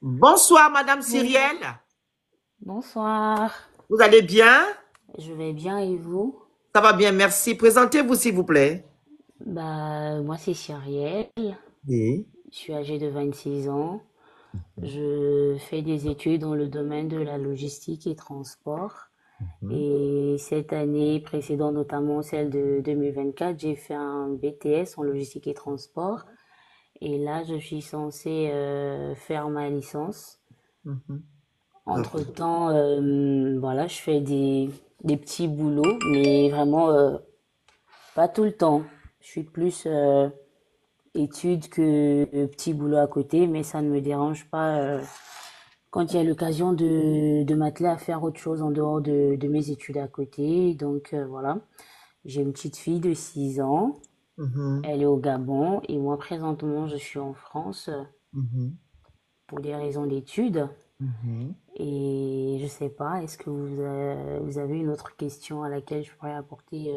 Bonsoir, Madame Oui. Cyrielle. Bonsoir, Vous allez bien? je vais bien et vous? Ça va bien, merci. Présentez-vous, s'il vous plaît. Moi c'est Cyrielle, Oui. je suis âgée de 26 ans, je fais des études dans le domaine de la logistique et transport Mhm. et cette année précédente, notamment celle de 2024, j'ai fait un BTS en logistique et transport et là je suis censée faire ma licence. Mhm. Ok. Entre-temps, voilà, je fais des petits boulots, mais vraiment pas tout le temps. Je suis plus études que petit boulot à côté, mais ça ne me dérange pas quand il y a l'occasion de m'atteler à faire autre chose en dehors de mes études à côté. Donc voilà, j'ai une petite fille de 6 ans, Mhm. elle est au Gabon et moi présentement je suis en France Mhm. pour des raisons d'études. Mhm. Et je sais pas, est-ce que vous avez une autre question à laquelle je pourrais apporter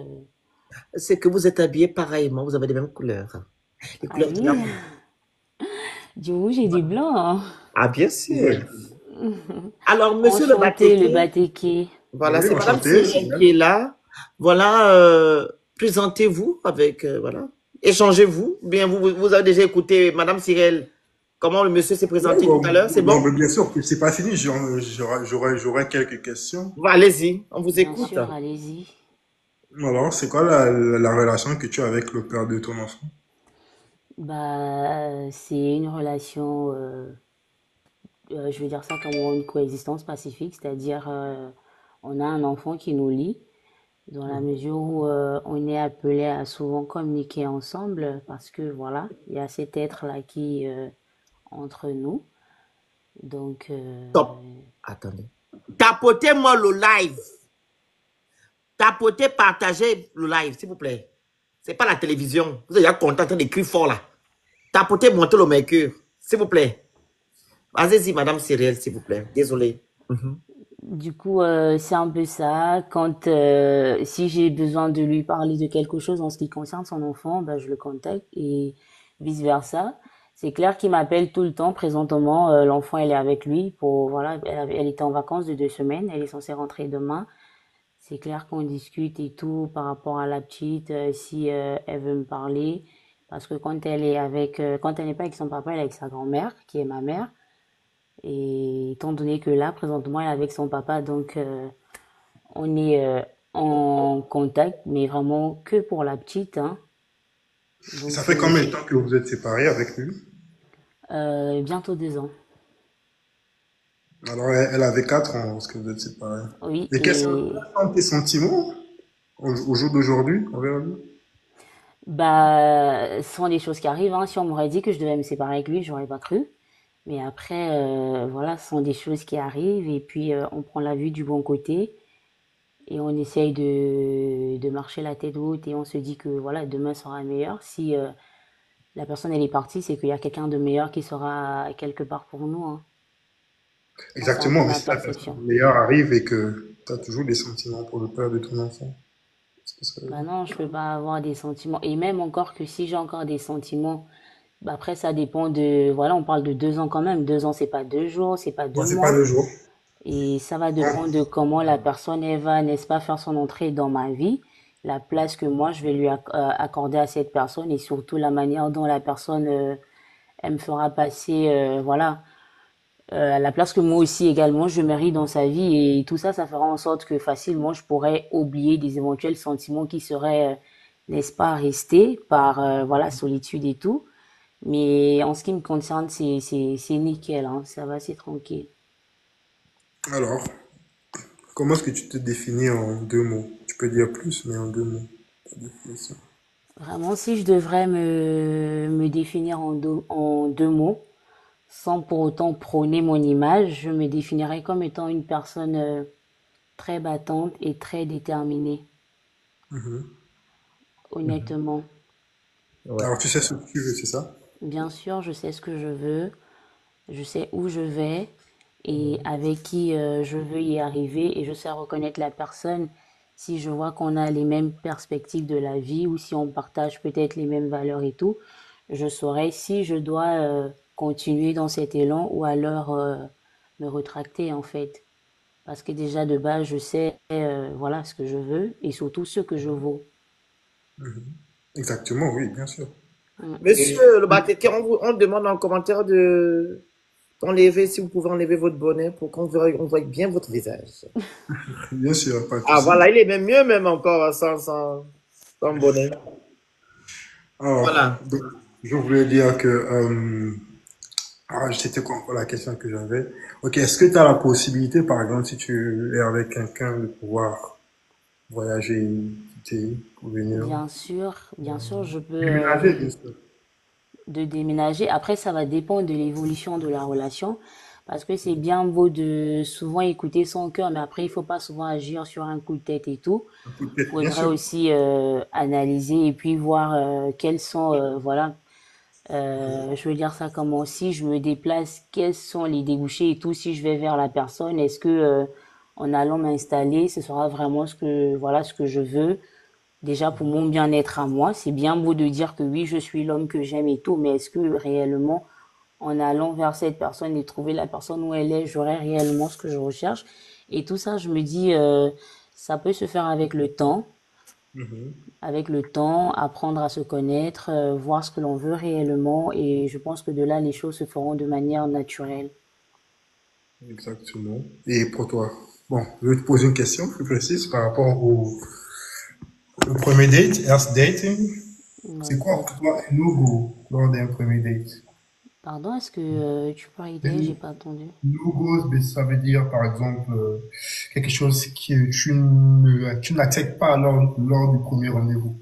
C'est que vous êtes habillés pareillement, vous avez les mêmes couleurs. Les Ah couleurs de oui, l'amour. du rouge et du blanc, hein. Ah, bien sûr. Alors, monsieur le Enchanté le Batéké, Batéké. voilà, Oui, c'est Madame enchanté, Cyrielle qui Cyrielle. est là. Voilà, présentez-vous avec, voilà. Échangez-vous. Bien, vous avez déjà écouté Madame Cyrielle, comment le monsieur s'est Oui, présenté tout à l'heure, c'est bon? mais bien sûr, c'est pas fini. J'aurais quelques questions. Bon, allez-y, on vous Bien écoute. sûr, allez-y. Alors, c'est quoi la relation que tu as avec le père de ton enfant? C'est une relation, je veux dire ça comme une coexistence pacifique, c'est-à-dire on a un enfant qui nous lie, dans la mesure où on est appelé à souvent communiquer ensemble, parce que voilà, il y a cet être-là qui entre nous. Donc, Top. Attendez. Tapotez-moi le live. Tapotez, partagez le live, s'il vous plaît. C'est pas la télévision. Vous êtes déjà content en train d'écrire fort là. Tapotez, montez le mercure, s'il vous plaît. Allez-y, Madame Cyrielle, s'il vous plaît. Désolé. Mhm. du coup, c'est un peu ça. Quand si j'ai besoin de lui parler de quelque chose en ce qui concerne son enfant, je le contacte et vice versa. C'est clair qu'il m'appelle tout le temps. Présentement, l'enfant elle est avec lui pour voilà, elle était en vacances de 2 semaines. Elle est censée rentrer demain. C'est clair qu'on discute et tout par rapport à la petite, si elle veut me parler. Parce que quand elle n'est pas avec son papa, elle est avec sa grand-mère, qui est ma mère. Et étant donné que là, présentement, elle est avec son papa, donc on est en contact, mais vraiment que pour la petite, hein. Et ça Donc, fait combien de temps que vous êtes séparés avec lui? bientôt 2 ans. Alors, elle avait 4 ans lorsque vous êtes séparés. Oui, Et et quels sont tes sentiments au jour d'aujourd'hui envers lui? ce sont des choses qui arrivent, hein. Si on m'aurait dit que je devais me séparer avec lui, j'aurais pas cru. Mais après, voilà, ce sont des choses qui arrivent et puis on prend la vue du bon côté et on essaye de marcher la tête haute et on se dit que voilà, demain sera meilleur. Si la personne elle est partie, c'est qu'il y a quelqu'un de meilleur qui sera quelque part pour nous, hein. Moi, c'est un peu Exactement, mais ma si la personne perception. meilleure arrive et que tu as toujours des sentiments pour le père de ton enfant, est-ce que ça... Bah non, je peux pas avoir des sentiments. Et même encore que si j'ai encore des sentiments, après ça dépend de, voilà, on parle de 2 ans quand même. 2 ans, c'est pas 2 jours, c'est pas Moi, deux c'est pas mois. le jour. Et ça va dépendre de comment la personne elle va, n'est-ce pas, faire son entrée dans ma vie, la place que moi je vais lui accorder à cette personne et surtout la manière dont la personne elle me fera passer, voilà, la place que moi aussi également je mérite dans sa vie et tout ça, ça fera en sorte que facilement je pourrais oublier des éventuels sentiments qui seraient, n'est-ce pas, restés par voilà solitude et tout. Mais en ce qui me concerne, c'est nickel, hein, ça va, c'est tranquille. Alors, comment est-ce que tu te définis en 2 mots? Tu peux dire plus, mais en 2 mots. Ta définition. Vraiment, si je devrais me définir en deux mots, sans pour autant prôner mon image, je me définirais comme étant une personne très battante et très déterminée, Mhm. Mhm. honnêtement. Ouais. Alors, tu sais ce que tu veux, c'est ça? Bien sûr, je sais ce que je veux, je sais où je vais et Mhm. avec qui je veux y arriver et je sais reconnaître la personne si je vois qu'on a les mêmes perspectives de la vie ou si on partage peut-être les mêmes valeurs et tout. Je saurais si je dois continuer dans cet élan ou alors me retracter en fait. Parce que déjà de base, je sais voilà ce que je veux et surtout ce que je vaux. Exactement, oui, bien sûr. Mm. Et Monsieur le Batéké, on demande en commentaire de enlever, si vous pouvez enlever votre bonnet pour on voit bien votre visage. Bien sûr, pas de Ah souci. voilà, il est même mieux même encore sans bonnet. Alors, Voilà. donc, je voulais dire que, c'était quoi encore la question que j'avais? Ok, est-ce que tu as la possibilité, par exemple, si tu es avec quelqu'un, de pouvoir voyager, quitter, pour venir, bien sûr, je peux déménager, bien sûr. de déménager. Après, ça va dépendre de l'évolution de la relation. Parce que c'est bien beau de souvent écouter son cœur, mais après, il faut pas souvent agir sur un coup de tête et tout. Un coup de tête, bien Faudrait sûr. aussi analyser et puis voir quels sont, voilà, je veux dire ça comment, si je me déplace, quels sont les débouchés et tout, si je vais vers la personne, est-ce que en allant m'installer, ce sera vraiment ce que, voilà, ce que je veux. Déjà pour mon bien-être à moi, c'est bien beau de dire que oui, je suis l'homme que j'aime et tout, mais est-ce que réellement, en allant vers cette personne et trouver la personne où elle est, j'aurai réellement ce que je recherche? Et tout ça, je me dis, ça peut se faire Mhm. avec le temps, apprendre à se connaître, voir ce que l'on veut réellement, et je pense que de là, les choses se feront de manière naturelle. Exactement. Et pour toi? Bon, je vais te poser une question plus précise par rapport au premier date, first dating. C'est quoi Ok. pour toi un no-go lors d'un premier date? Pardon, est-ce que tu peux répéter? J'ai Un pas entendu. no-go, ben, ça veut dire, par exemple, quelque chose que tu n'acceptes pas lors du premier rendez-vous.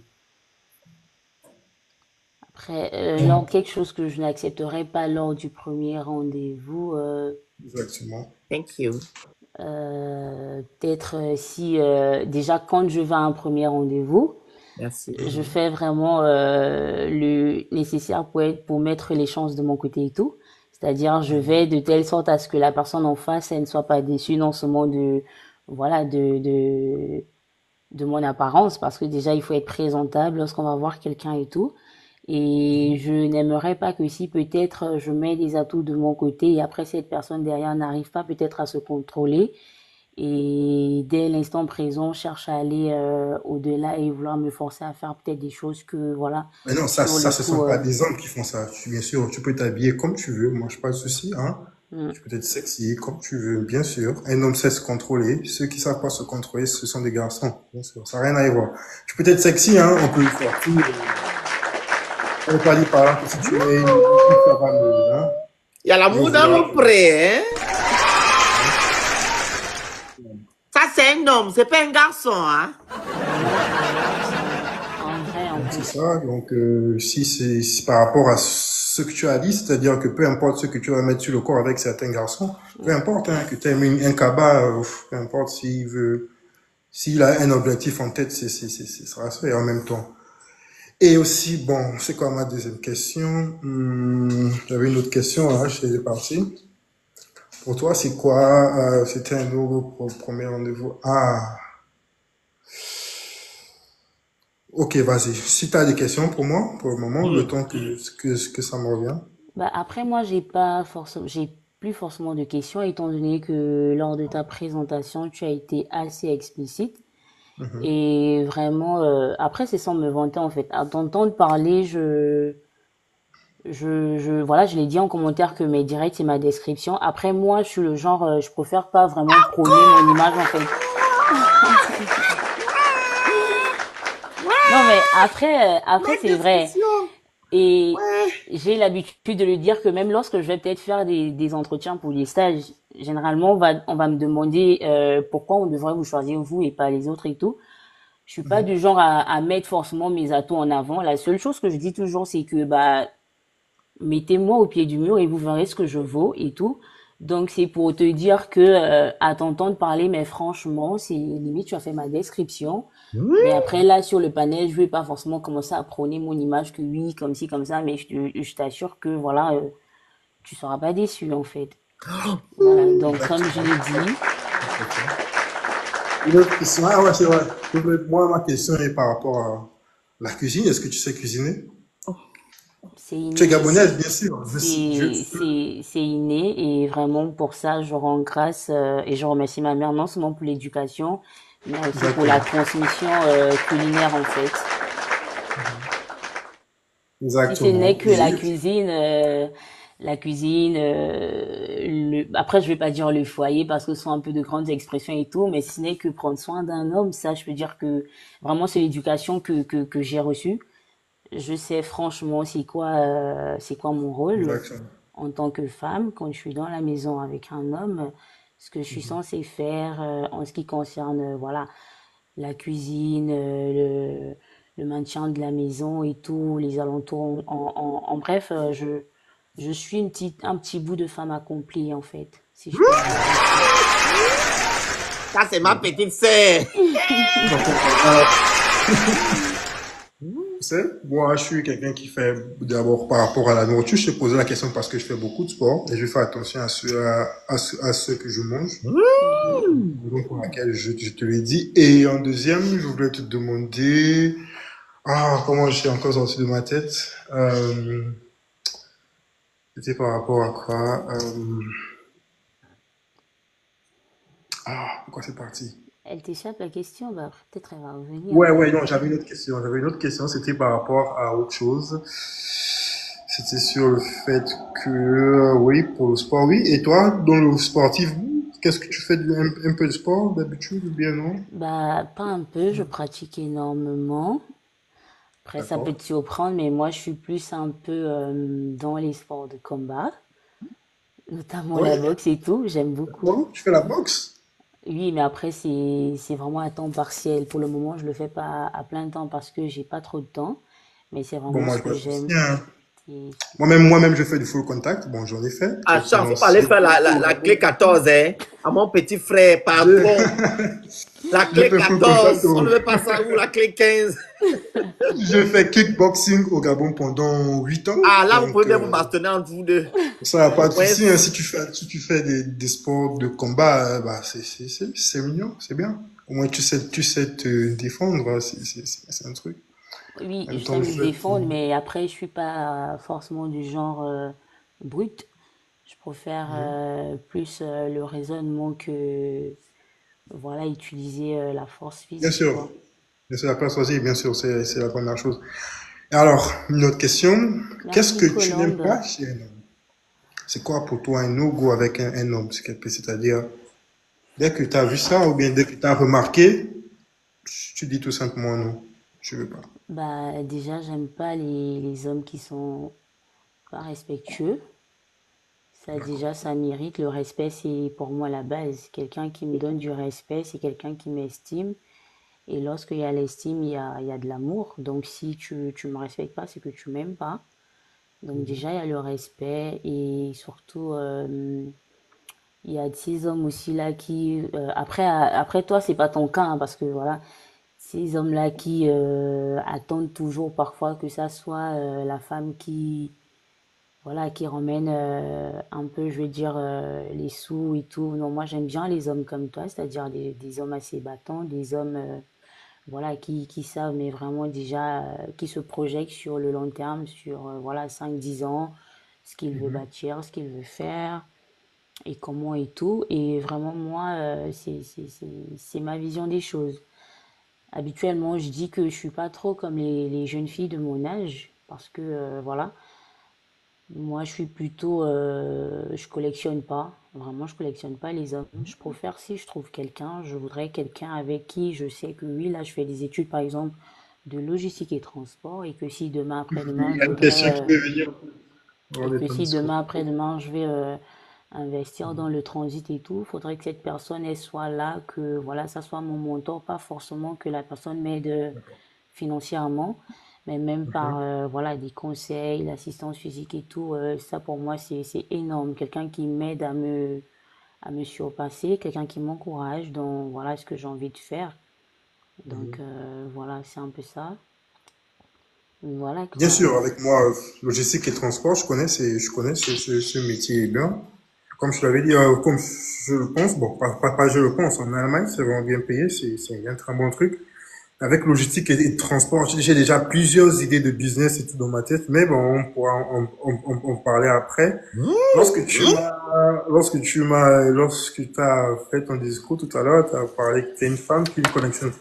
Après, lors quelque chose que je n'accepterai pas lors du premier rendez-vous, Exactement. Thank you. peut-être si déjà quand je vais à un premier rendez-vous, Merci. je fais vraiment le nécessaire pour mettre les chances de mon côté et tout. C'est-à-dire, je vais de telle sorte à ce que la personne en face, elle ne soit pas déçue non seulement de, voilà, de mon apparence, parce que déjà, il faut être présentable lorsqu'on va voir quelqu'un et tout. Et je n'aimerais pas que si peut-être je mets des atouts de mon côté et après cette personne derrière n'arrive pas peut-être à se contrôler et dès l'instant présent cherche à aller au-delà et vouloir me forcer à faire peut-être des choses que voilà Mais non, sur le ce coup sont pas des hommes qui font ça. Bien sûr, tu peux t'habiller comme tu veux. Moi, je pas de souci, hein. hmm. Tu peux être sexy comme tu veux, bien sûr. Un homme sait se contrôler. Ceux qui savent pas se contrôler, ce sont des garçons, bien sûr. Ça n'a rien à y voir. Tu peux être sexy, hein. On peut le faire tout. On ne pas dire par là que si tu es une fille, ça va me, hein. Il y a Je l'amour dans vois. le pré, hein? Ça, c'est un homme, c'est pas un garçon, hein? En vrai en C'est plus. ça. Donc, si par rapport à ce que tu as dit, c'est-à-dire que peu importe ce que tu vas mettre sur le corps avec certains garçons, peu importe, hein, que tu aimes un cabas, peu importe s'il a un objectif en tête, c'est ça et en même temps. Et aussi, bon, c'est quoi ma deuxième question? J'avais une autre question, là, je suis parti. Pour toi, c'est quoi, c'était un nouveau premier rendez-vous? Ah, ok, vas-y. Si tu as des questions pour moi, pour le moment, le temps que ça me revient. Bah après moi j'ai plus forcément de questions étant donné que lors de ta présentation tu as été assez explicite Mhm. et vraiment après c'est sans me vanter en fait. À t'entendre parler voilà, je l'ai dit en commentaire que mes directs c'est ma description. Après, moi, je suis le genre, je préfère pas vraiment prôner mon image, en fait. Non, mais après, Ma c'est vrai. description. Et Ouais. j'ai l'habitude de le dire que même lorsque je vais peut-être faire des entretiens pour des stages, généralement, on va me demander pourquoi on devrait vous choisir vous et pas les autres et tout. Je suis pas Mhm. du genre à mettre forcément mes atouts en avant. La seule chose que je dis toujours, c'est que bah mettez-moi au pied du mur et vous verrez ce que je vaux et tout. Donc c'est pour te dire que à t'entendre parler, mais franchement, c'est limite tu as fait ma description. Mais Oui. après là sur le panel, je vais pas forcément commencer à prôner mon image que oui comme ci comme ça, mais je t'assure que voilà, tu seras pas déçu en fait. Voilà. Donc comme je Exactement. l'ai dit, Une autre question. Ah ouais, c'est vrai. Moi, ma question est par rapport à la cuisine. Est-ce que tu sais cuisiner? C'est Tu es inné. gabonaise, bien sûr. C'est inné et vraiment pour ça, je rends grâce et je remercie ma mère non seulement pour l'éducation, mais aussi pour la Exactement. transmission culinaire en fait. Si ce n'est Exactement. que la cuisine, après je vais pas dire le foyer parce que ce sont un peu de grandes expressions et tout, mais si ce n'est que prendre soin d'un homme, ça je peux dire que vraiment c'est l'éducation que j'ai reçue. Je sais franchement c'est quoi mon rôle Exactement. en tant que femme quand je suis dans la maison avec un homme, ce que je suis censée faire en ce qui concerne voilà la cuisine, le maintien de la maison et tout, les alentours. En bref, je suis un petit bout de femme accomplie en fait, si je peux dire comme ça. Ça, c'est ma petite sœur. Donc, alors, tu sais, moi, je suis quelqu'un qui fait, d'abord, par rapport à la nourriture, je te posais la question parce que je fais beaucoup de sport et je fais attention à ce que je mange. Mhm. Raison pour laquelle je te l'ai dit. Et en deuxième, je voulais te demander, comment j'ai encore sorti de ma tête? C'était par rapport à quoi? Pourquoi c'est parti? Elle t'échappe la question, bah peut-être elle va revenir. Ouais, Hein. ouais, non, j'avais une autre question. J'avais une autre question, c'était par rapport à autre chose. C'était sur le fait que, oui, pour le sport, oui. Et toi, dans le sportif, qu'est-ce que tu fais un peu de sport d'habitude ou bien non? Bah pas un peu, je pratique énormément. Après ça peut D'accord. te surprendre, mais moi je suis plus un peu dans les sports de combat, notamment Oui, la boxe et tout, j'aime beaucoup. d'accord. Tu fais la boxe? Oui, mais après, c'est vraiment à temps partiel. Pour le moment, je le fais pas à plein temps parce que j'ai pas trop de temps. Mais c'est Bon, vraiment moi, ce je que vois ceci, j'aime. hein. C'est- Moi-même, je fais du full contact. Bon, j'en ai fait. Ah, J'ai Charles, faut pas aller commencé faire au la Gabon. clé 14, hein. À mon petit frère, J'ai, patron. La j'ai clé fait full contact 14, on ne veut pas ça, ou la clé 15. j'ai fait kickboxing au Gabon pendant 8 ans. Ah, là, vous pouvez Donc, bien vous bastonner entre vous deux. ça n'a pas de Ouais. souci, hein. Si tu fais des sports de combat, bah, c'est mignon, c'est bien. Au moins, tu sais te défendre, hein. C'est un truc. Oui, En je même sais temps, le me fait, défendre, mais après, je suis pas forcément du genre brut. Je préfère plus le raisonnement que, voilà, utiliser la force bien physique, sûr, quoi. bien sûr, la persuasion, bien sûr, c'est la première chose. Et alors, une autre question. Qu'est-ce Merci, que tu n'aimes Colombe. pas chez un homme? C'est quoi pour toi un no-go avec un homme? C'est-à-dire, dès que tu as vu ça ou bien dès que tu as remarqué, tu dis tout simplement non, je veux pas. Bah, déjà, j'aime pas les hommes qui sont pas respectueux. Ça, D'accord. déjà, ça mérite. Le respect, c'est pour moi la base. Quelqu'un qui me donne du respect, c'est quelqu'un qui m'estime. Et lorsqu'il y a l'estime, il y a de l'amour. Donc, si tu me respectes pas, c'est que tu m'aimes pas. Donc, déjà, il y a le respect. Et surtout, il y a ces hommes aussi là qui... après toi, c'est pas ton cas, hein, parce que voilà, ces hommes-là qui attendent toujours parfois que ça soit la femme qui voilà, qui ramène un peu, je veux dire, les sous et tout. Non, moi j'aime bien les hommes comme toi, c'est-à-dire des hommes assez battants, des hommes voilà, qui savent, mais vraiment déjà, qui se projettent sur le long terme, sur voilà, 5 10 ans, ce qu'il veut Mhm. bâtir, ce qu'il veut faire et comment et tout. Et vraiment, moi, c'est ma vision des choses. Habituellement, je dis que je suis pas trop comme les jeunes filles de mon âge, parce que voilà, moi, je suis plutôt, je collectionne pas. Vraiment, je collectionne pas les hommes. Je préfère si je trouve quelqu'un, je voudrais quelqu'un avec qui je sais que oui, là, je fais des études, par exemple, de logistique et transport, et que si demain, Il après-demain, y je a une voudrais, question qui peut venir et dans que ton si discours. demain, après-demain, je vais investir dans le transit et tout, il faudrait que cette personne, elle soit là, que voilà, ça soit mon mentor, pas forcément que la personne m'aide financièrement, mais même par Mhm. voilà, des conseils, l'assistance physique et tout, ça pour moi c'est énorme. Quelqu'un qui m'aide à me surpasser, quelqu'un qui m'encourage dans voilà ce que j'ai envie de faire. Donc voilà, c'est un peu ça. Voilà Bien quoi. sûr, avec moi, logistique et transport, je connais ce métier bien. Comme je l'avais dit, comme je le pense, bon, pas je le pense, en Allemagne, c'est vraiment bien payé, c'est un très bon truc. avec logistique et transport, j'ai déjà plusieurs idées de business et tout dans ma tête, mais bon, on pourra en parler après. Lorsque tu as fait ton discours tout à l'heure, tu as parlé que tu es une femme qui ne collectionne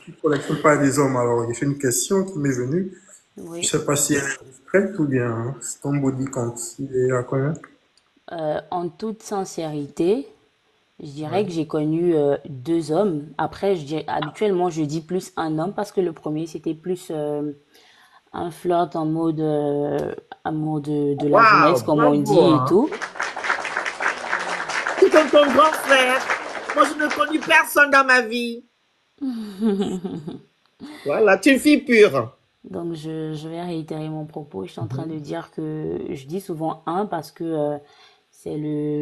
pas des hommes. Alors, il y a une question qui m'est venue. Je Oui. sais pas si elle est discrète ou bien hein, c'est ton body count. Il est à combien? En toute sincérité, je dirais Ouais. que j'ai connu deux hommes. Après, habituellement, je dis plus un homme parce que le premier, c'était plus un flirt en mode amour de la jeunesse, Waouh, comme on bravo, dit et hein. tout. C'est comme ton grand frère. Moi, je ne connais personne dans ma vie. Voilà, tu es une fille pure. Donc, je vais réitérer mon propos. Je suis en train de Mhm. dire que je dis souvent un parce que c'est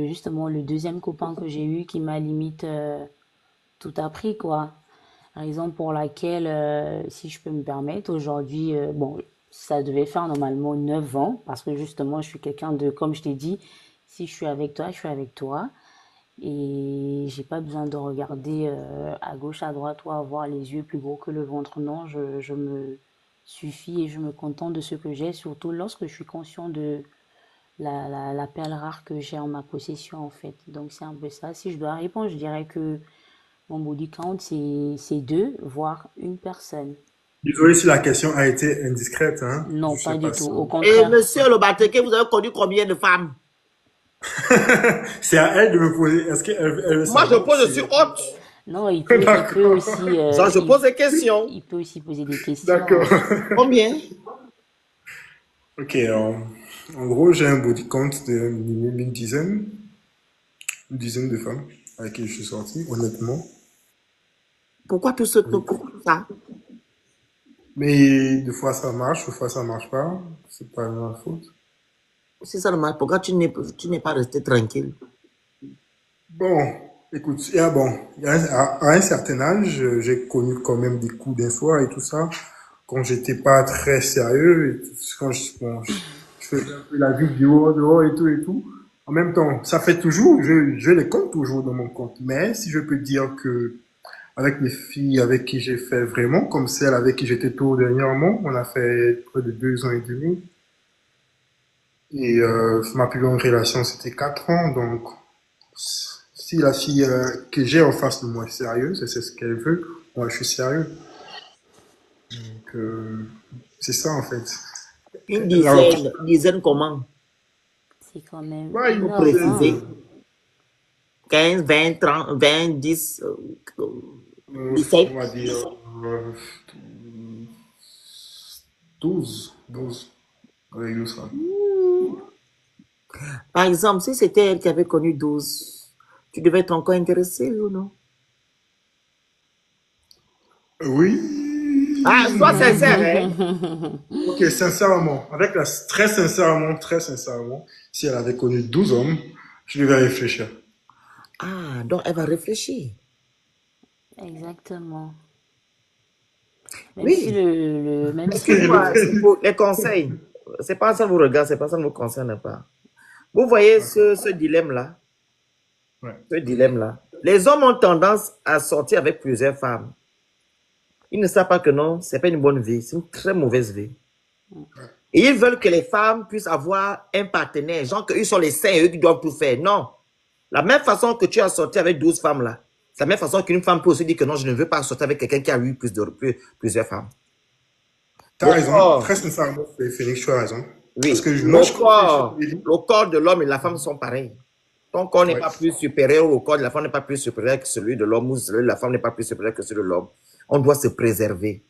justement le deuxième copain que j'ai eu qui m'a limite tout appris, quoi. Raison pour laquelle, si je peux me permettre, aujourd'hui, bon, ça devait faire normalement 9 ans, parce que justement, je suis quelqu'un de, comme je t'ai dit, si je suis avec toi, je suis avec toi. Et j'ai pas besoin de regarder à gauche, à droite ou avoir les yeux plus gros que le ventre. Non, je me suffis et je me contente de ce que j'ai, surtout lorsque je suis conscient de la perle rare que j'ai en ma possession, en fait. Donc, c'est un peu ça. Si je dois répondre, je dirais que mon body count, c'est deux, voire une personne. Désolé si la question a été indiscrète, hein. Non, Je sais pas du pas tout. si. Au Et contraire. monsieur Lobateke, vous avez connu combien de femmes? C'est à elle de me poser. Est-ce qu'elle veut Moi, je savoir pose, je si. suis haute. Non, il peut D'accord. aussi, Ça, je pose des questions. il peut aussi poser des questions, D'accord. hein. Combien? Ok, en gros, j'ai un body count une dizaine de femmes avec qui je suis sorti, honnêtement. Pourquoi Honnêtement. pourquoi tout ça? Mais des fois ça marche, des fois ça marche pas. C'est pas ma faute. C'est ça le mal. Pourquoi tu n'es pas resté tranquille? Bon, écoute, à un certain âge, j'ai connu quand même des coups d'un soir et tout ça. Quand j'étais pas très sérieux, je faisais un peu la vie dehors et tout et tout. En même temps, ça fait toujours, je les compte toujours dans mon compte. Mais si je peux dire que avec les filles avec qui j'ai fait vraiment, comme celle avec qui j'étais tout dernièrement, on a fait près de 2 ans et demi. Et ma plus longue relation, c'était 4 ans. Donc, si la fille que j'ai en face de moi est sérieuse, et c'est ce qu'elle veut, moi je suis sérieux. Donc, c'est ça en fait. Alors, Une dizaine comment? C'est quand même ouais, Vous énorme, hein. précisez. 15, 20, 30, 20, 10, 17. on va dire euh, 12 avec tout ça. Par exemple, si c'était elle qui avait connu 12, tu devais être encore intéressé ou non? Ah, sois Oui. sincère, hein? Ok, sincèrement, très sincèrement, si elle avait connu 12 hommes, je devais réfléchir. Ah, donc elle va réfléchir. Exactement. Oui. Même si Excuse-moi, les conseils. C'est pas ça vous regarde, c'est pas ça ne vous concerne pas. Vous voyez D'accord. ce dilemme-là? Ouais. Ce dilemme-là. Les hommes ont tendance à sortir avec plusieurs femmes. Ils ne savent pas que non, c'est pas une bonne vie, c'est une très mauvaise vie. Et ils veulent que les femmes puissent avoir un partenaire, genre qu'ils sont les saints et eux qui doivent tout faire. Non. La même façon que tu as sorti avec 12 femmes là, c'est la même façon qu'une femme peut aussi dire que non, je ne veux pas sortir avec quelqu'un qui a eu plusieurs femmes. T'as Le raison, corps, très sincèrement, Félix, tu as raison. Parce oui, que moi, je crois que le corps de l'homme et de la femme sont pareils. Ton corps n'est ouais, pas plus supérieur, le corps de la femme n'est pas plus supérieur que celui de l'homme, ou celui de la femme n'est pas plus supérieur que celui de l'homme. On doit se préserver.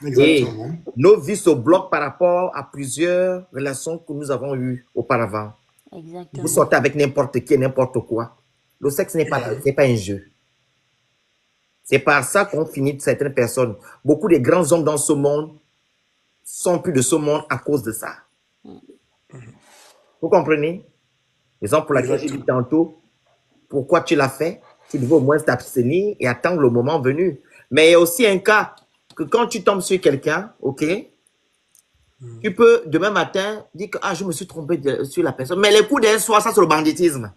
Et exactement. nos vies se bloquent par rapport à plusieurs relations que nous avons eues auparavant. Vous exactement. sortez avec n'importe qui, n'importe quoi. Le sexe n'est pas, c'est pas un jeu. C'est par ça qu'on finit de certaines personnes. Beaucoup de grands hommes dans ce monde sont plus de ce monde à cause de ça. Vous comprenez? Raison pour laquelle j'ai dit Exactement. tantôt, pourquoi tu l'as fait? Tu devais au moins t'abstenir et attendre le moment venu. Mais il y a aussi un cas que quand tu tombes sur quelqu'un, ok, tu peux demain matin dire que ah, je me suis trompé sur la personne. Mais les coups d'un soir, ça c'est le banditisme.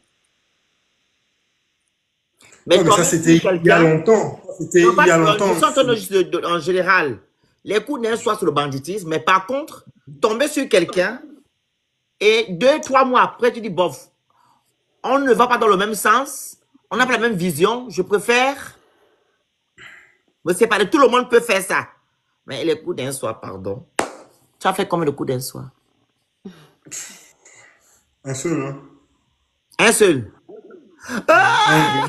Mais Ouais, mais ça, tomber c'était sur il y a quelqu'un, longtemps. Ça, c'était Non, il y a je longtemps. suis en train en général. Les coups d'un soir sur le banditisme, mais par contre, tomber sur quelqu'un et 2, 3 mois après, tu dis, bof, on ne va pas dans le même sens, on n'a pas la même vision, je préfère me séparer. Tout le monde peut faire ça. Mais les coups d'un soir, pardon. Tu as fait combien de coups d'un soir? Un seul, hein. Un seul. Ah!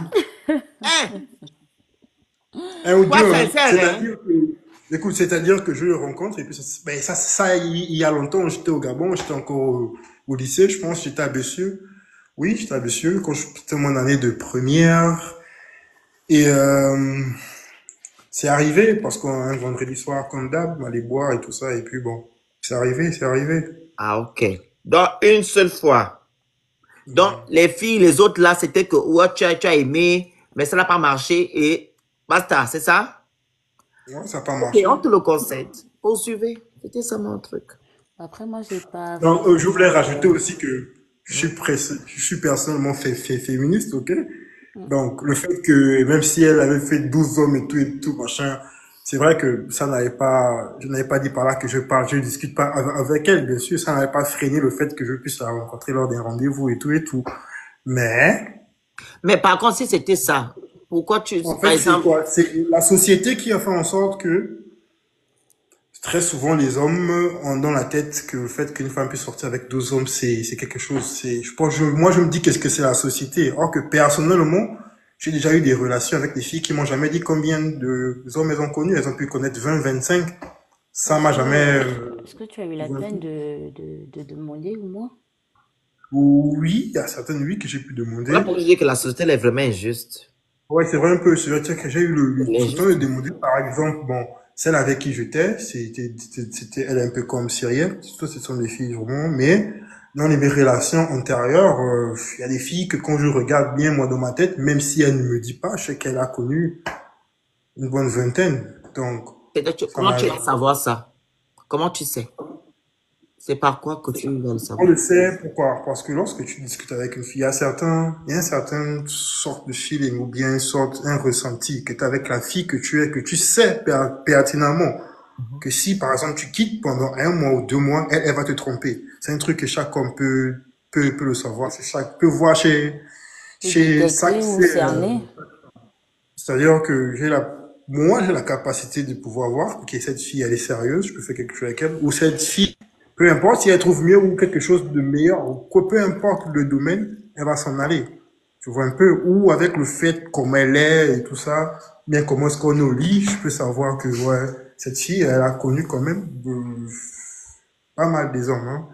Un, Un. un ou Toi, deux, hein. sincère, hein? Écoute, c'est-à-dire que je le rencontre et puis ben ça, il y a longtemps, j'étais au Gabon, j'étais encore au lycée, je pense, j'étais à Bessieux. Oui, j'étais à Bessieux quand c'était mon année de première. Et c'est arrivé parce qu'un vendredi soir, comme d'hab, on allait boire et tout ça. Et puis bon, c'est arrivé, c'est arrivé. Ah, ok. Donc, une seule fois. Donc, les filles, les autres là, c'était que ouais, tu as aimé, mais ça n'a pas marché et basta, c'est ça? Ouais, ça n'a pas Ok, on marché. te le concède. Poursuivez. C'était ça mon truc. Après, moi, j'ai pas Donc, je voulais rajouter forcément... aussi que je suis personnellement féministe, ok? Mm. Donc, le fait que même si elle avait fait 12 hommes et tout, machin, c'est vrai que ça n'avait pas, je n'avais pas dit par là que je discute pas avec elle, bien sûr, ça n'avait pas freiné le fait que je puisse la rencontrer lors d'un rendez-vous et tout et tout. Mais, Mais par contre, si c'était ça, pourquoi en par fait, c'est exemple, quoi? C'est la société qui a fait en sorte que très souvent, les hommes ont dans la tête que le fait qu'une femme puisse sortir avec 2 hommes, c'est quelque chose. Je pense, moi, je me dis qu'est-ce que c'est la société. Or que personnellement, j'ai déjà eu des relations avec des filles qui m'ont jamais dit combien de hommes elles ont connus. Elles ont pu connaître 20, 25. Ça m'a jamais. Est-ce que tu as eu la peine de demander ou moi? Oui, il y a certaines oui que j'ai pu là demander. pour dire que la société elle est vraiment injuste. Ouais, c'est vrai un peu. C'est-à-dire que j'ai eu Elle est le temps de injuste. demander, par exemple, bon, celle avec qui j'étais, elle est un peu comme Cyrielle. Tout ce sont des filles vraiment, mais dans mes relations antérieures, il y a des filles que quand je regarde bien, moi, dans ma tête, même si elle ne me dit pas, je sais qu'elle a connu une bonne vingtaine. Donc, ça Comment m'a, tu vas savoir ça? Comment tu sais? C'est par quoi que tu vas le on savoir? le sait, pourquoi? Parce que lorsque tu discutes avec une fille, il y a un certain sorte de feeling ou bien un ressenti que tu as avec la fille que tu es, que tu sais pertinemment Mhm. que si, par exemple, tu quittes pendant 1 mois ou 2 mois, elle va te tromper. C'est un truc que chaque homme peut le savoir. Peut voir Le chez détecter ou cerner? c'est-à-dire que moi, j'ai la capacité de pouvoir voir que cette fille, elle est sérieuse, je peux faire quelque chose avec elle, ou cette fille, peu importe si elle trouve mieux ou quelque chose de meilleur, ou quoi, peu importe le domaine, elle va s'en aller. Tu vois un peu, ou avec le fait comment elle est et tout ça, bien comment est-ce qu'on est au lit, je peux savoir que, ouais, cette fille, elle a connu quand même pas mal des hommes, hein.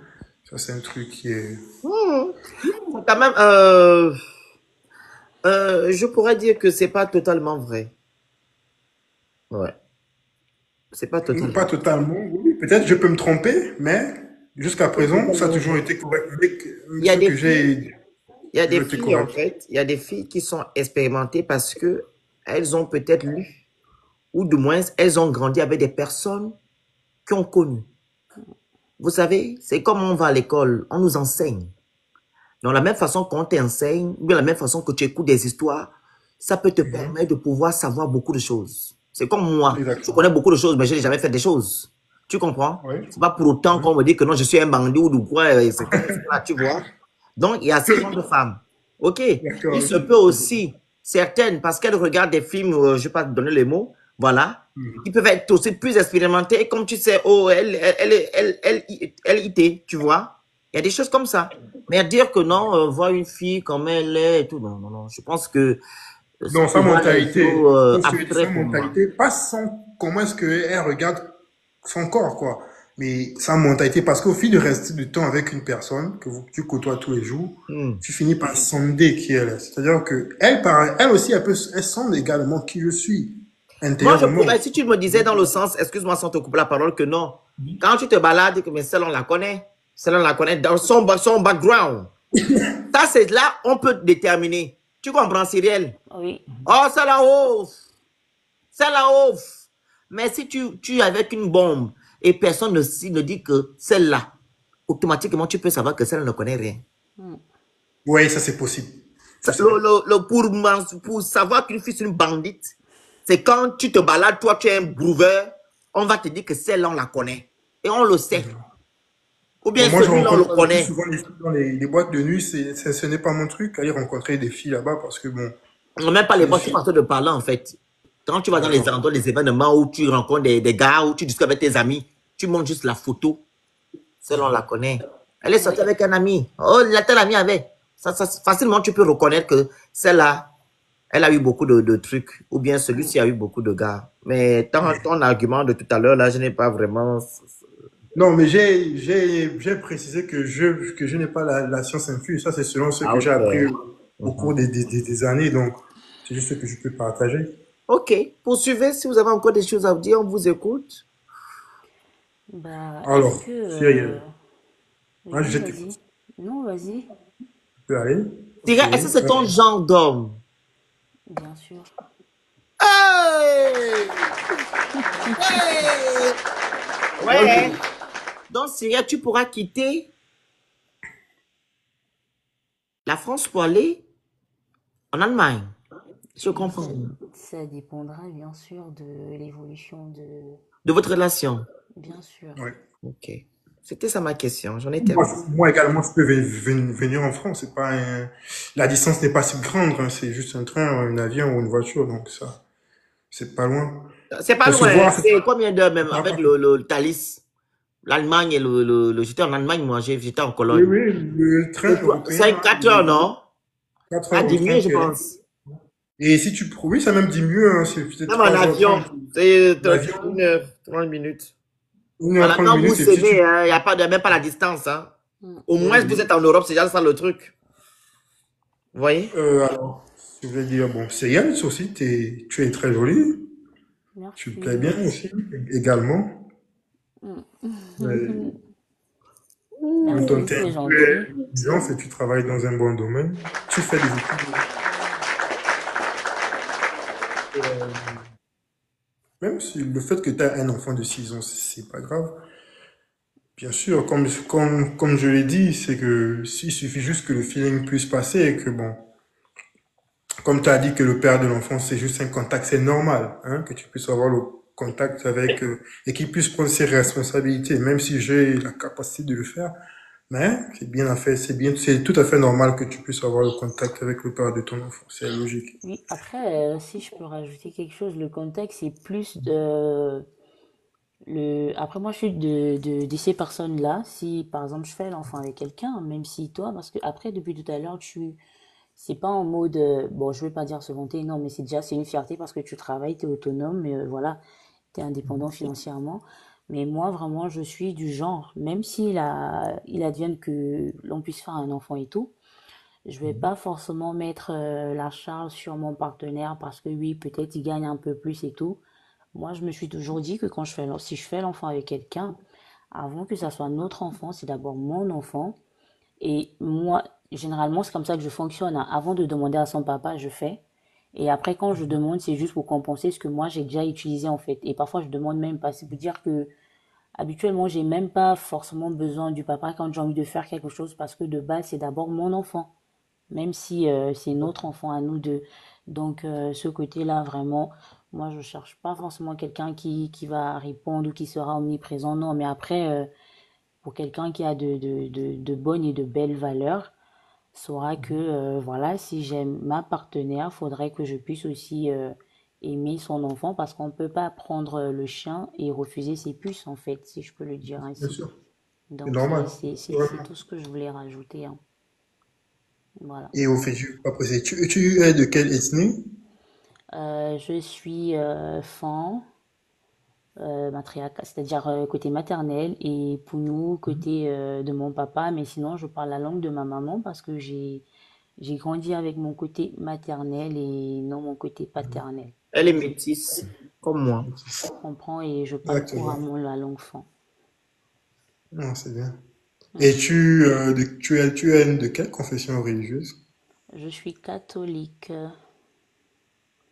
Ça, c'est un truc qui est... Hmm. Quand même, je pourrais dire que c'est pas totalement vrai. Ouais, c'est pas Pas totalement. totalement, oui. Peut-être je peux me tromper, mais jusqu'à Pas présent, ça a totalement toujours vrai. été correct. Avec Il y a ce des que filles, j'ai il y a des toujours été filles en correct. fait, il y a des filles qui sont expérimentées parce que elles ont peut-être lu ou du moins elles ont grandi avec des personnes qui ont connu. Vous savez, c'est comme on va à l'école, on nous enseigne. Donc, la même façon qu'on t'enseigne, ou bien la même façon que tu écoutes des histoires, ça peut te Mhm. permettre de pouvoir savoir beaucoup de choses. C'est comme moi. Je Exactement. connais beaucoup de choses, mais je n'ai jamais fait des choses. Tu comprends? Oui. C'est pas pour autant Mhm. qu'on me dit que non, je suis un bandit ou de quoi, etc., etc., tu vois? Donc, il y a ce genre de femmes. OK. Il D'accord. se peut aussi, certaines, parce qu'elles regardent des films, je ne vais pas te donner les mots, voilà, qui Mhm. peuvent être aussi plus expérimentées, comme tu sais, oh, elle IT, tu vois? Il y a des choses comme ça. Mais dire que non, voir une fille comme elle est et tout, non, non, non. Je pense que ça Donc, sa devrait mentalité, être comme je te dis, sa abstrait pour moi. mentalité, pas son, comment est-ce qu'elle regarde son corps, quoi. Mais sa mentalité, parce qu'au fil du reste du temps avec une personne tu côtoies tous les jours, Hmm. tu finis par sonder qui elle est. C'est-à-dire que elle aussi, elle sonde également qui je suis Moi, je intérieurement. pourrais, si tu me disais dans le sens, excuse-moi sans te couper la parole, que non, quand tu te balades, que mais celle on la connaît, celle on la connaît dans son background. Ça, c'est là, on peut déterminer. Tu comprends, Cyrielle? Oui. Oh, ça la ouf. Ça la ouf. Mais si tu es avec une bombe et personne ne dit que celle-là, automatiquement, tu peux savoir que celle-là ne connaît rien. Mm. Oui, ça c'est possible. C'est ça. Pour savoir qu'une fille est une bandite, C'est quand tu te balades, toi, tu es un groover, on va te dire que celle-là, on la connaît. Et on le sait. Ou Bon, bien moi, je celui-là, on le rencontre le plus connaît. souvent les filles dans les boîtes de nuit. Ce n'est pas mon truc, aller rencontrer des filles là-bas parce que bon, Même pas c'est les des boîtes, c'est filles. façon de parler, en fait. Quand tu vas dans les D'accord. endroits, les événements où tu rencontres des gars, où tu discutes avec tes amis, tu montres juste la photo. Celle-là, on la connaît. Elle est sortie Oui, avec un ami. Oh, la telle amie avait. Facilement, tu peux reconnaître que celle-là, elle a eu beaucoup de trucs. Ou bien celui-ci a eu beaucoup de gars. Mais ton argument de tout à l'heure, là, je n'ai pas vraiment. Non, mais j'ai précisé que je n'ai pas la science infuse. Ça, c'est selon ce Ah, que j'ai ok. appris au cours Mhm. des années. Donc, c'est juste ce que je peux partager. Ok. Poursuivez. Si vous avez encore des choses à vous dire, on vous écoute. bah, est-ce Alors, que... Cyril, moi, Oui, je t'écoute. vas-y. Non, vas-y, Tu peux aller? Ok. Est-ce que c'est ton genre d'homme? bien sûr. Hey! Hey! Moi, Ouais. Donc, Syria, tu pourras quitter la France pour aller en Allemagne. Je comprends. Ça dépendra bien sûr de l'évolution de... De votre relation. Bien sûr. ouais. Ok. C'était ça ma question. J'en ai Moi, terminé. moi également, je peux venir en France. C'est pas la distance n'est pas si grande, hein. C'est juste un train, un avion ou une voiture. Donc, ça, c'est pas loin. C'est pas Pour se loin. voir, c'est C'est combien d'heures même pas avec mal. le Thalys? L'Allemagne et j'étais en Allemagne, moi, j'étais en Oui, Cologne. oui, le train européen, 5, 4 heures, non? 4 Ça heures le dit mieux, train je qui est. pense. Et si tu, oui, ça même dit mieux, hein, c'est peut-être Même en 3h30. avion, c'est L'avion, 1 heure 30 minutes. 1h30 Maintenant, vous minutes. Et si s'aimez, tu, il n'y a pas même pas la distance. Hein. Mm. Au moins, vous oui, êtes en Europe, c'est déjà ça le truc. Vous voyez? alors, je voulais dire, bon, c'est Yann aussi, tu es très jolie. Tu me plais Merci. bien aussi, également. Mm. En ton Merci, c'est terme, tu gentil. es exigeante et tu travailles dans un bon domaine. Tu fais des études. Même si le fait que tu as un enfant de 6 ans, c'est pas grave. Bien sûr, comme je l'ai dit, c'est que s'il suffit juste que le feeling puisse passer et que bon, comme tu as dit que le père de l'enfant, c'est juste un contact, c'est normal, hein, que tu puisses avoir le contact avec, et qu'il puisse prendre ses responsabilités, même si j'ai la capacité de le faire. Mais c'est bien à fait, c'est tout à fait normal que tu puisses avoir le contact avec le père de ton enfant. C'est logique. Oui, après, si je peux rajouter quelque chose, le contexte, c'est plus Après, moi, je suis de ces personnes-là. Si, par exemple, je fais l'enfant avec quelqu'un, même si toi, parce que après, depuis tout à l'heure, c'est pas en mode, bon, je vais pas dire se vanter, non, mais c'est une fierté parce que tu travailles, tu es autonome, voilà, tu es indépendant financièrement. Mais moi, vraiment, je suis du genre, même il advienne que l'on puisse faire un enfant et tout, je vais pas forcément mettre la charge sur mon partenaire parce que oui, peut-être il gagne un peu plus et tout. Moi, je me suis toujours dit que si je fais l'enfant avec quelqu'un, avant que ça soit notre enfant, c'est d'abord mon enfant. Et moi, généralement, c'est comme ça que je fonctionne, hein. Avant de demander à son papa, je fais. Et après, quand je demande, c'est juste pour compenser ce que moi j'ai déjà utilisé en fait. Et parfois, je demande même pas. C'est pour dire que habituellement, j'ai même pas forcément besoin du papa quand j'ai envie de faire quelque chose parce que de base, c'est d'abord mon enfant, même si c'est notre enfant à nous deux. Donc ce côté-là, vraiment, moi, je cherche pas forcément quelqu'un qui va répondre ou qui sera omniprésent. Non, mais après, pour quelqu'un qui a de bonnes et de belles valeurs, saura que, voilà, si j'aime ma partenaire, faudrait que je puisse aussi aimer son enfant parce qu'on ne peut pas prendre le chien et refuser ses puces, en fait, si je peux le dire Bien ainsi. sûr, c'est Donc, normal. c'est tout ce que je voulais rajouter, hein. Voilà. Et au fait, je vais pas préciser, tu es de quelle ethnie? Je suis fan, matriarcat, c'est-à-dire côté maternel, et Pounou côté de mon papa, mais sinon je parle la langue de ma maman parce que j'ai grandi avec mon côté maternel et non mon côté paternel. Elle est Donc métisse, comme moi. je comprends et je parle Exactement. couramment la langue fan. Non, c'est bien. Mm. Et tu es de quelle confession religieuse? Je suis catholique,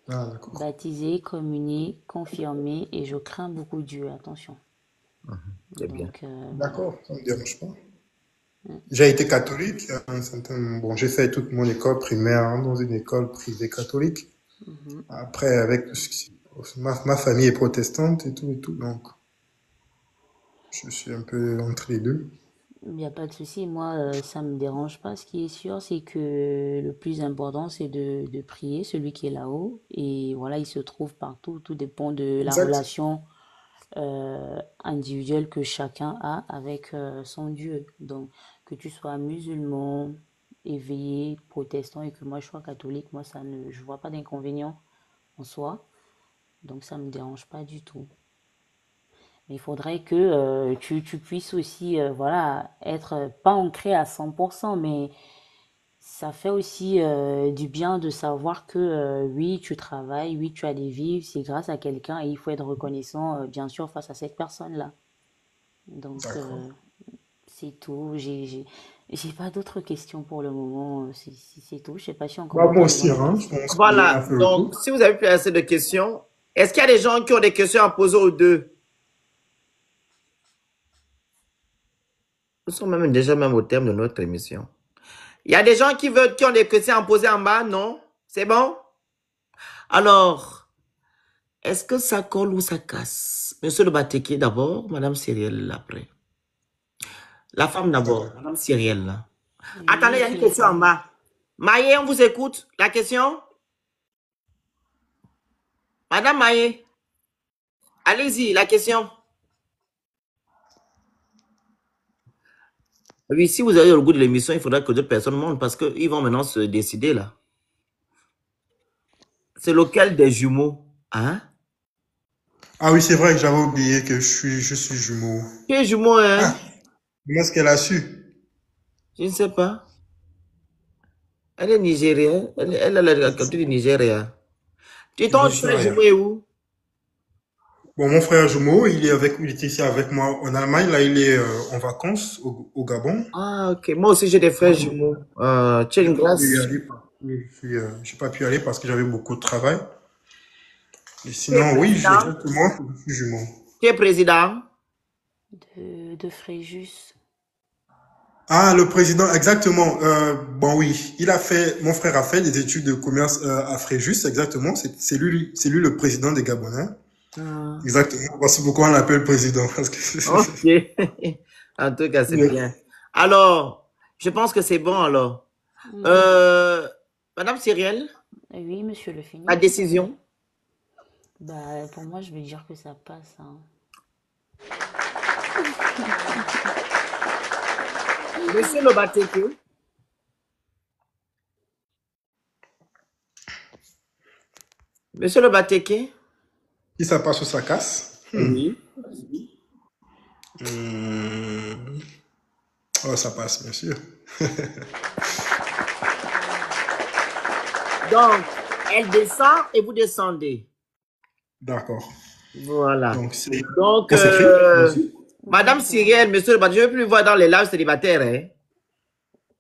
Ah, d'accord. baptisée, communiée, confirmée et je crains beaucoup Dieu, attention. C'est bien. Donc voilà. D'accord, ça me dérange pas. Mm. J'ai été catholique à un certain, bon, j'ai fait toute mon école primaire, hein, dans une école privée catholique. Mhm. Après, avec tout ce qui s'est Ma famille est protestante et tout, donc je suis un peu entre les deux. Il n'y a pas de souci. Moi, ça me dérange pas. Ce qui est sûr, c'est que le plus important, c'est de prier, celui qui est là-haut. Et voilà, il se trouve partout. Tout dépend de la Exact. relation individuelle que chacun a avec son Dieu. Donc, que tu sois musulman, éveillé, protestant et que moi je sois catholique, moi, je vois pas d'inconvénient en soi. Donc, ça me dérange pas du tout. Mais il faudrait que tu puisses aussi, voilà, être pas ancré à 100%, mais ça fait aussi du bien de savoir que oui, tu travailles, oui, tu as des vies, c'est grâce à quelqu'un et il faut être reconnaissant, bien sûr, face à cette personne-là. Donc, D'accord. c'est tout. J'ai pas d'autres questions pour le moment. C'est tout. Je sais pas si encore Bah, moi, tu moi as aussi, besoin de hein, je questions. pense qu'on a Voilà. fait le Donc, tour. si vous avez plus assez de questions, est-ce qu'il y a des gens qui ont des questions à poser aux deux? Nous sommes même déjà même au terme de notre émission. Il y a des gens qui ont des questions à poser en bas, non? C'est bon? Alors, est-ce que ça colle ou ça casse? Monsieur le Bateki d'abord, Madame Cyrielle après. La femme d'abord, D'accord. Madame Cyrielle là. Oui, Attendez, il y a une monsieur le question en président. bas. Maïe, on vous écoute. La question? Madame Maïe, allez-y, la question. Oui, si vous avez le goût de l'émission, il faudra que deux personnes montent parce qu'ils vont maintenant se décider là. C'est lequel des jumeaux? Hein? Ah oui, c'est vrai que j'avais oublié que je suis jumeau. Qui est jumeau, hein? Ah, comment est-ce qu'elle a su? Je ne sais pas. Elle est nigérienne. Elle a la culture du Nigeria. Tu es Je ton n'en sais frère rien. jumeau est où? Bon, mon frère jumeau, il était ici avec moi en Allemagne. Là, il est en vacances au Gabon. Ah, ok. Moi aussi, j'ai des frères jumeaux. Tu as J'ai une pas pu y grâce. aller. J'ai pas pu y aller parce que j'avais beaucoup de travail. Et Qui est sinon, oui, président? exactement, je suis jumeau. Qui est président? De Fréjus. Ah, le président, exactement. Bon, oui, mon frère a fait des études de commerce à Fréjus, exactement. C'est lui le président des Gabonais. Ah, Exactement. Voici pourquoi on l'appelle président. Parce que ok. En tout cas, c'est Ouais. bien. Alors, je pense que c'est bon alors. Mhm. Euh, Madame Cyrielle, Oui, monsieur le la phénix. décision. Bah, pour moi, je vais dire que ça passe, hein. Monsieur le Bateke. Monsieur le Bateke. Si ça passe ou ça casse. Oui. Hmm. Oh, ça passe, bien sûr. Donc, elle descend et vous descendez. D'accord. Voilà. Donc, Donc, on s'écrit, bien sûr. Madame D'accord. Cyrielle, monsieur le Bateke, je ne veux plus vous voir dans les lives célibataires, hein.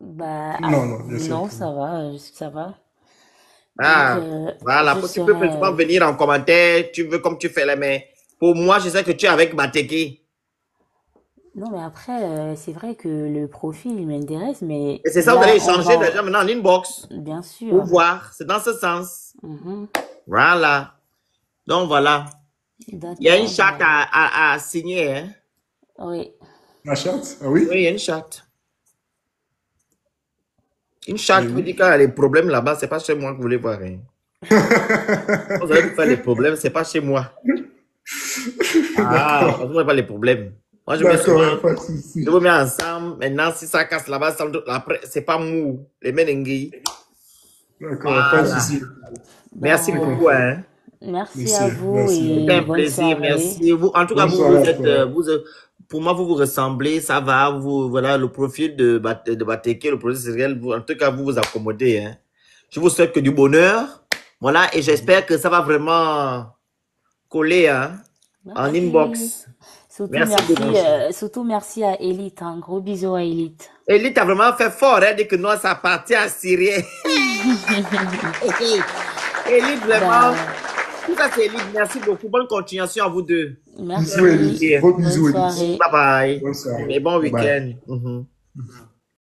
Bah, Non, non, bien sûr non, que non. ça va, ça va. Donc, Ah, voilà. je Tu peux serai, principalement venir en commentaire, tu veux comme tu fais là, mais pour moi, je sais que tu es avec Bateke. non, mais après, c'est vrai que le profil il m'intéresse, mais Et c'est ça, vous allez là, on échanger déjà va, maintenant en inbox bien pour sûr. voir. C'est dans ce sens. Mhm. Voilà. Donc, voilà. Il y a une D'accord, charte bah, à signer, hein. oui. La charte? Ah Oui, oui? il y a une charte. Une Mais charte qui vous dit oui. qu'il y a des problèmes là-bas, c'est pas chez moi que vous voulez voir, hein. Quand vous allez vous faire des problèmes, c'est pas chez moi. Ah, parce que D'accord. moi, pas les problèmes. Moi, je mets D'accord, souvent, y a pas de je souci. vous mets ensemble. Maintenant, si ça casse là-bas, après, c'est pas mou. Les menenguis. D'accord, y a pas de Voilà. souci. Merci J'ai Bah, beaucoup, compris. hein. merci à Merci, vous merci. C'était et un bonne plaisir, soirée. merci. Vous, en tout cas, Bonne vous, soirée vous à êtes, toi. pour moi, vous vous ressemblez, ça va. Vous, voilà, le profil de Bateke, le profil sériel, en tout cas, vous vous accommodez, hein. Je vous souhaite que du bonheur. Voilà, et j'espère que ça va vraiment coller, hein, en Merci. inbox. Merci beaucoup. Merci. Surtout merci à Elite. Un gros bisou à Elite. Elite a vraiment fait fort, hein, dit que non, ça appartient à Syrien. Elite, vraiment. Bah, Tout ça, c'est Elite. Merci beaucoup. Bonne continuation à vous deux. C'est un Bisous, merci. Elite. plaisir. Gros Bonne bisous, Elite. soirée. Bye bye. Bonne soirée. Et bon Bye bye. week-end. Mhm.